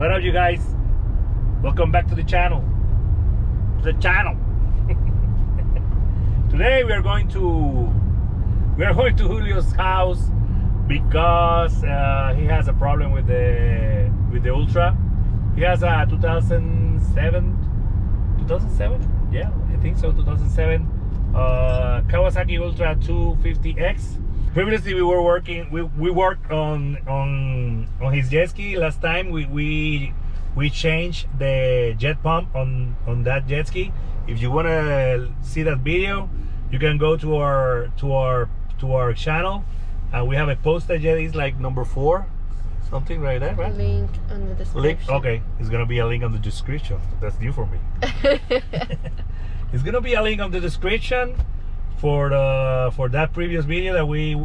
What up, you guys? Welcome back to the channel. Today we are going to Julio's house because he has a problem with the Ultra. He has a 2007, yeah, I think so, 2007 Kawasaki Ultra 250X. Previously we worked on his jet ski. Last time we changed the jet pump on that jet ski. If you want to see that video, you can go to our channel, and we have a poster jet. It's like number 4, something like that, right? Link on the description. Okay, it's gonna be a link on the description. That's new for me. It's gonna be a link on the description for that previous video that we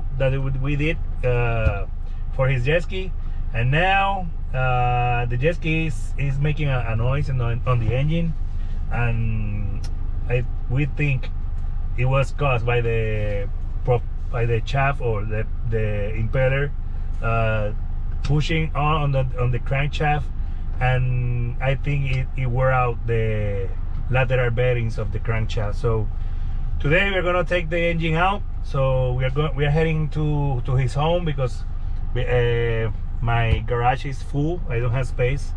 did for his jet ski. And now the jet ski is making a noise on the engine, and we think it was caused by the shaft or the impeller pushing on the crankshaft, and I think it wore out the lateral bearings of the crankshaft. So today we're gonna take the engine out. So we are heading to his home because my garage is full. I don't have space.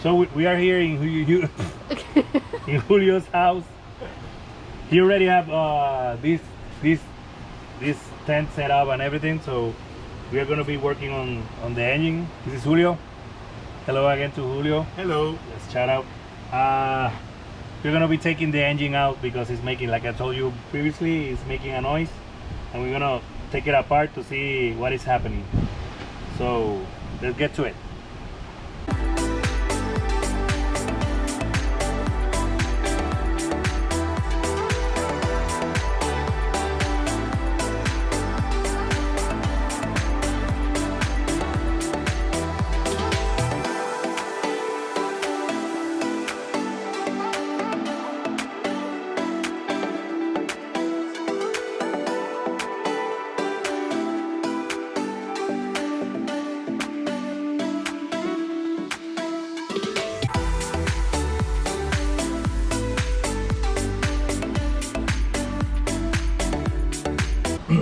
So we are here in Julio's house. He already have this tent set up and everything. So we are going to be working on the engine. This is Julio. Hello again to Julio. Hello. Let's shout out. We're going to be taking the engine out because it's making, like I told you previously, it's making a noise, and we're going to take it apart to see what is happening. So let's get to it.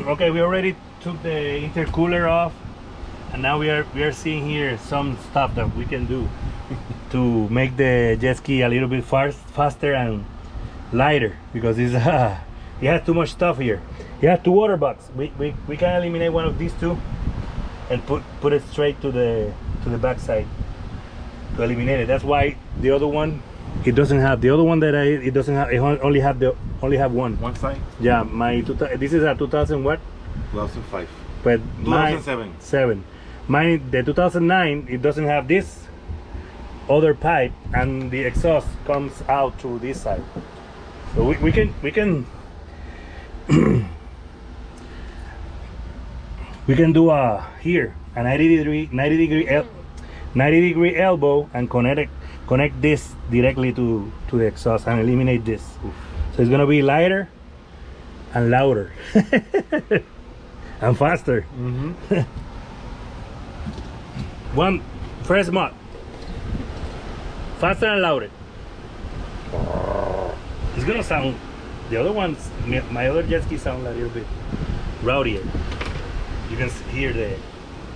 Okay, we already took the intercooler off, and now we are seeing here some stuff that we can do to make the jet ski a little bit faster and lighter, because it has too much stuff here. It has 2 water bugs. We can eliminate one of these 2 and put it straight to the back side to eliminate it. That's why the other one, it doesn't have the other one that it doesn't have. It only have one side. Yeah, this is a 2000 what? 2005. But 2007. Mine, the 2009, it doesn't have this other pipe, and the exhaust comes out through this side. So we can we can do here a 90 degree elbow and connect this directly to the exhaust and eliminate this. So it's gonna be lighter and louder and faster. One first mod, faster and louder. It's gonna sound, the other ones, my other jet ski sound a little bit rowdier. You can hear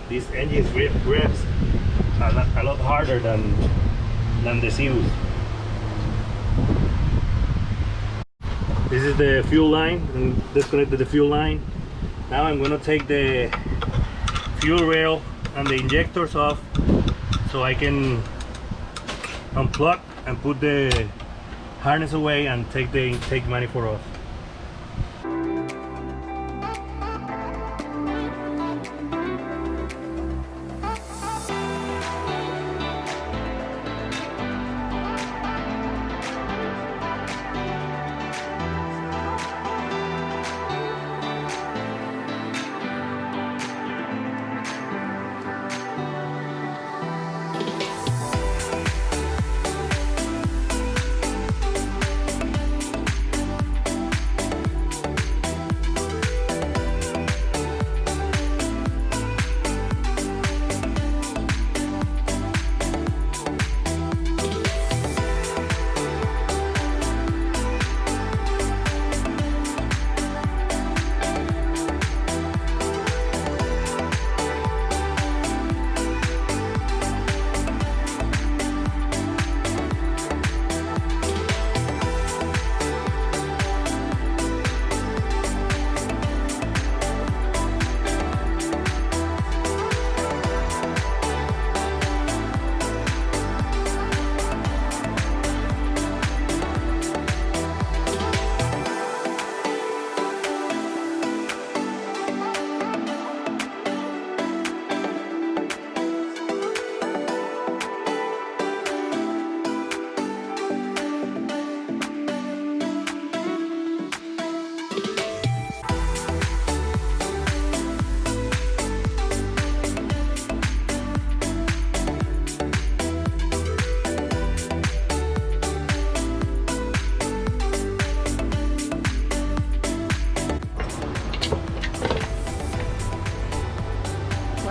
this engine revs a lot harder than the Zeus. This is the fuel line, and disconnected the fuel line. Now I'm gonna take the fuel rail and the injectors off so I can unplug and put the harness away and take the intake manifold off.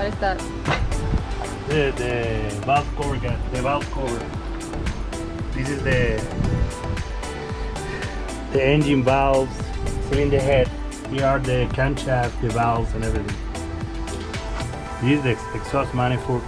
What is that? The valve cover, guys. The valve cover. This is the engine valves, cylinder head. Here are the camshaft, the valves, and everything. This is the exhaust manifold.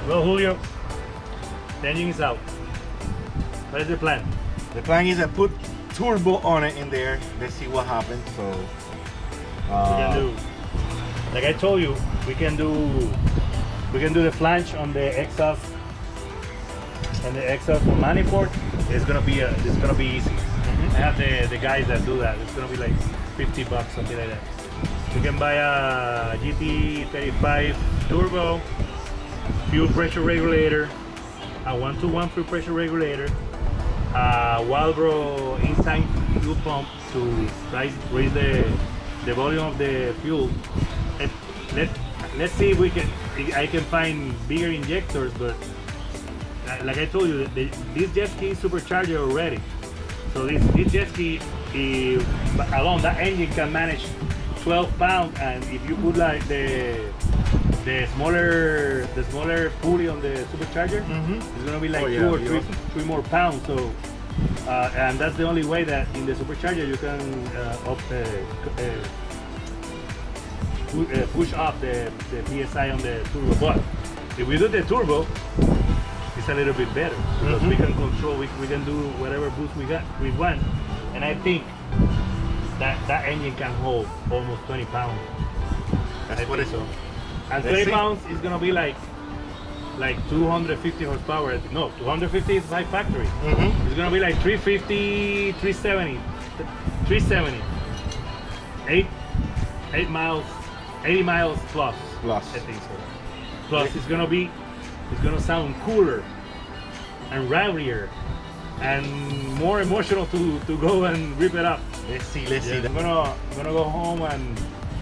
Well, Julio, the engine is out. What is the plan? The plan is to put turbo on it in there. Let's see what happens. So We can do, like I told you, we can do the flange on the exhaust and the exhaust manifold. It's gonna be easy. I have the guys that do that. It's gonna be like $50, something like that. You can buy a GT35 turbo, fuel pressure regulator, a 1-to-1 fuel pressure regulator, a Walbro inside fuel pump to raise the volume of the fuel. Let's see if I can find bigger injectors, but like I told you, this jet ski is supercharger already. So this jet ski alone, that engine can manage 12 pounds, and if you put like the smaller pulley on the supercharger, it's gonna be like 2 or 3 more pounds. So and that's the only way that in the supercharger you can push up the PSI on the turbo. But if we do the turbo, it's a little bit better because we can control. We can do whatever boost we want, and I think that engine can hold almost 20 pounds. that's what it's. So. And 20 pounds is gonna be like 250 horsepower. No, 250 is like factory. It's gonna be like 350, 370, 8 miles, 80 miles plus. I think so. Plus it's gonna sound cooler and rowdier and more emotional to go and rip it up. Let's see. I'm gonna go home and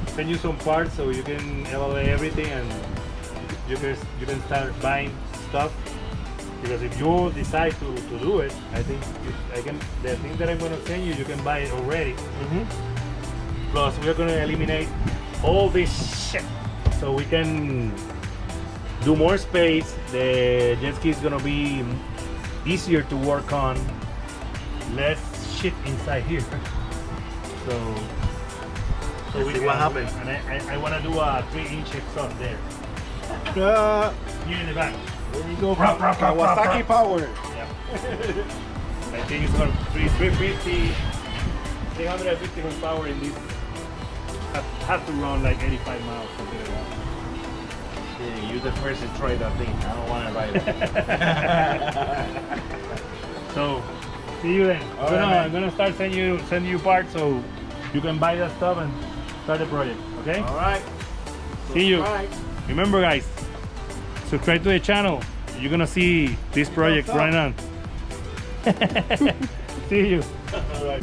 send you some parts so you can evaluate everything and you can start buying stuff. Because if you decide to do it, I think the thing that I'm gonna send you can buy it already. Plus we're gonna eliminate all this shit so we can do more space. The jet ski is gonna be easier to work on, less shit inside here. So we see what happens. And I want to do a 3-inch exhaust there. Here in the back. There we go. Kawasaki power. Yeah. I think it's going 350 horsepower in this. Have to run like 85 miles, something like that. Yeah, you're the first to try that thing. I don't want to ride it. So, see you then. I'm gonna start sending you parts so you can buy that stuff and start the project. Okay? All right. See you. Remember, guys, subscribe to the channel. You're gonna see this project right on. See you. All right.